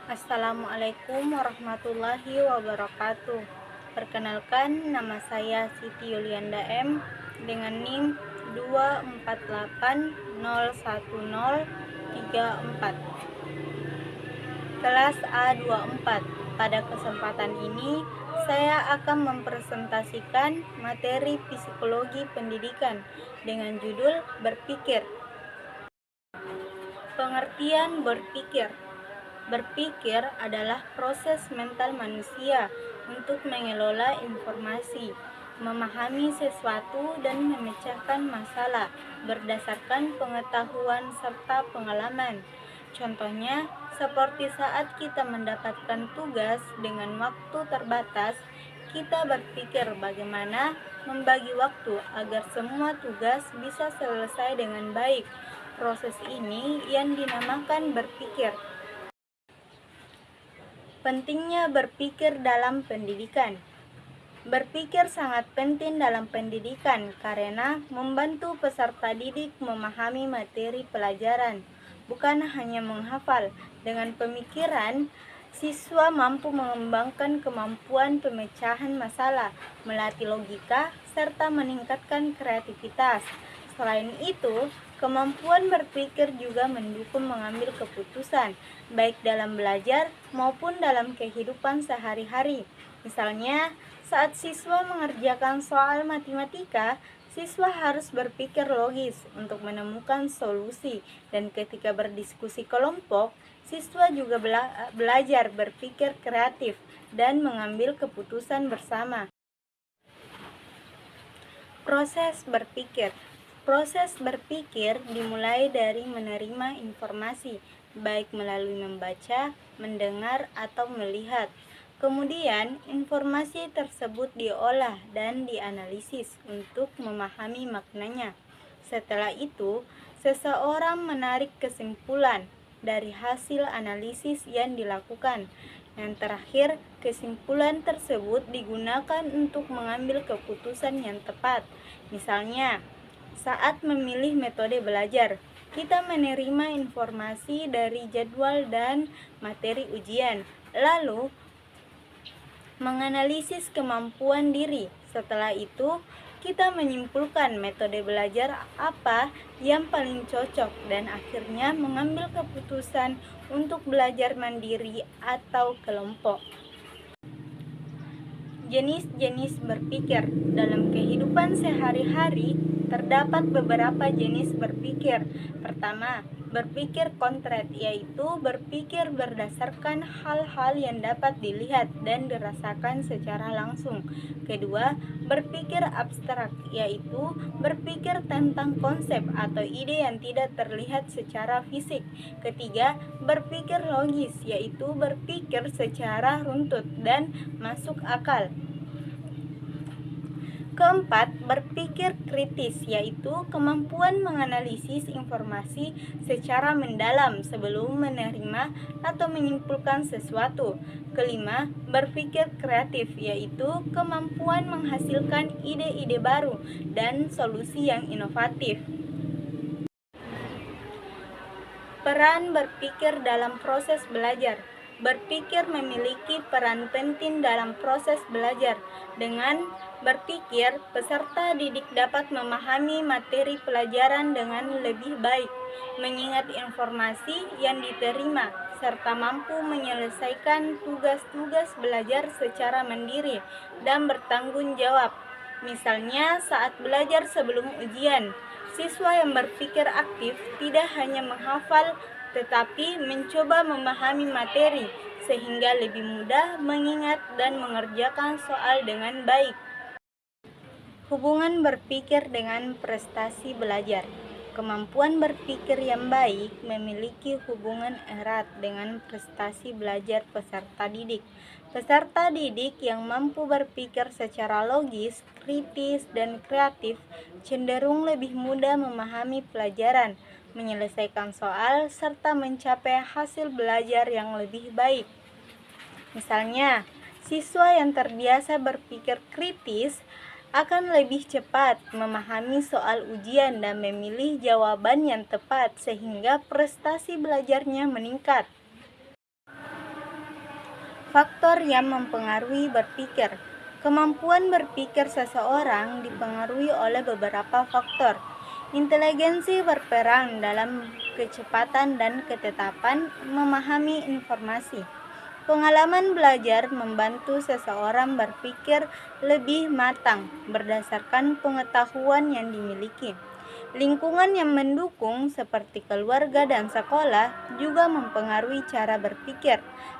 Assalamualaikum warahmatullahi wabarakatuh. Perkenalkan, nama saya Siti Yulianda M dengan NIM 248011034. Kelas A24. Pada kesempatan ini, saya akan mempresentasikan materi psikologi pendidikan dengan judul Berpikir. Pengertian berpikir. Berpikir adalah proses mental manusia untuk mengelola informasi, memahami sesuatu, dan memecahkan masalah berdasarkan pengetahuan serta pengalaman. Contohnya, seperti saat kita mendapatkan tugas dengan waktu terbatas, kita berpikir bagaimana membagi waktu agar semua tugas bisa selesai dengan baik. Proses ini yang dinamakan berpikir. Pentingnya berpikir dalam pendidikan. Berpikir sangat penting dalam pendidikan karena membantu peserta didik memahami materi pelajaran, bukan hanya menghafal. Dengan pemikiran, siswa mampu mengembangkan kemampuan pemecahan masalah, melatih logika, serta meningkatkan kreativitas. Selain itu, kemampuan berpikir juga mendukung mengambil keputusan, baik dalam belajar maupun dalam kehidupan sehari-hari. Misalnya, saat siswa mengerjakan soal matematika, siswa harus berpikir logis untuk menemukan solusi, dan ketika berdiskusi kelompok, siswa juga belajar berpikir kreatif dan mengambil keputusan bersama. Proses berpikir. Proses berpikir dimulai dari menerima informasi, baik melalui membaca, mendengar, atau melihat. Kemudian, informasi tersebut diolah dan dianalisis untuk memahami maknanya. Setelah itu, seseorang menarik kesimpulan dari hasil analisis yang dilakukan. Yang terakhir, kesimpulan tersebut digunakan untuk mengambil keputusan yang tepat. Misalnya, saat memilih metode belajar, kita menerima informasi dari jadwal dan materi ujian, lalu menganalisis kemampuan diri. Setelah itu, kita menyimpulkan metode belajar apa yang paling cocok dan akhirnya mengambil keputusan untuk belajar mandiri atau kelompok. Jenis-jenis berpikir. Dalam kehidupan sehari-hari, terdapat beberapa jenis berpikir. Pertama, berpikir konkret, yaitu berpikir berdasarkan hal-hal yang dapat dilihat dan dirasakan secara langsung. Kedua, berpikir abstrak, yaitu berpikir tentang konsep atau ide yang tidak terlihat secara fisik. Ketiga, berpikir logis, yaitu berpikir secara runtut dan masuk akal. Keempat, berpikir kritis, yaitu kemampuan menganalisis informasi secara mendalam sebelum menerima atau menyimpulkan sesuatu. Kelima, berpikir kreatif, yaitu kemampuan menghasilkan ide-ide baru dan solusi yang inovatif. Peran berpikir dalam proses belajar. Berpikir memiliki peran penting dalam proses belajar. Dengan berpikir, peserta didik dapat memahami materi pelajaran dengan lebih baik, mengingat informasi yang diterima, serta mampu menyelesaikan tugas-tugas belajar secara mandiri dan bertanggung jawab. Misalnya, saat belajar sebelum ujian, siswa yang berpikir aktif tidak hanya menghafal tetapi mencoba memahami materi sehingga lebih mudah mengingat dan mengerjakan soal dengan baik. Hubungan berpikir dengan prestasi belajar. Kemampuan berpikir yang baik memiliki hubungan erat dengan prestasi belajar peserta didik. Peserta didik yang mampu berpikir secara logis, kritis, dan kreatif cenderung lebih mudah memahami pelajaran, menyelesaikan soal, serta mencapai hasil belajar yang lebih baik. Misalnya, siswa yang terbiasa berpikir kritis akan lebih cepat memahami soal ujian dan memilih jawaban yang tepat sehingga prestasi belajarnya meningkat. Faktor yang mempengaruhi berpikir. Kemampuan berpikir seseorang dipengaruhi oleh beberapa faktor. Inteligensi berperan dalam kecepatan dan ketetapan memahami informasi. Pengalaman belajar membantu seseorang berpikir lebih matang berdasarkan pengetahuan yang dimiliki. Lingkungan yang mendukung seperti keluarga dan sekolah juga mempengaruhi cara berpikir.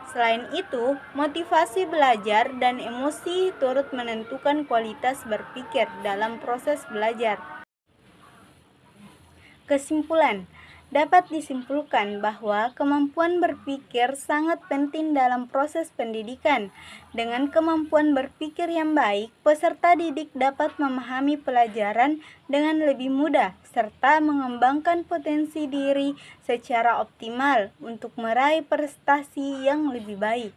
Selain itu, motivasi belajar dan emosi turut menentukan kualitas berpikir dalam proses belajar. Kesimpulan, dapat disimpulkan bahwa kemampuan berpikir sangat penting dalam proses pendidikan. Dengan kemampuan berpikir yang baik, peserta didik dapat memahami pelajaran dengan lebih mudah serta mengembangkan potensi diri secara optimal untuk meraih prestasi yang lebih baik.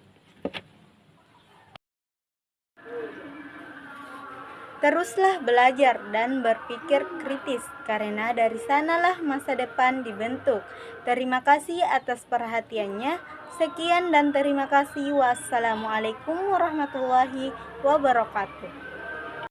Teruslah belajar dan berpikir kritis, karena dari sanalah masa depan dibentuk. Terima kasih atas perhatiannya. Sekian dan terima kasih. Wassalamualaikum warahmatullahi wabarakatuh.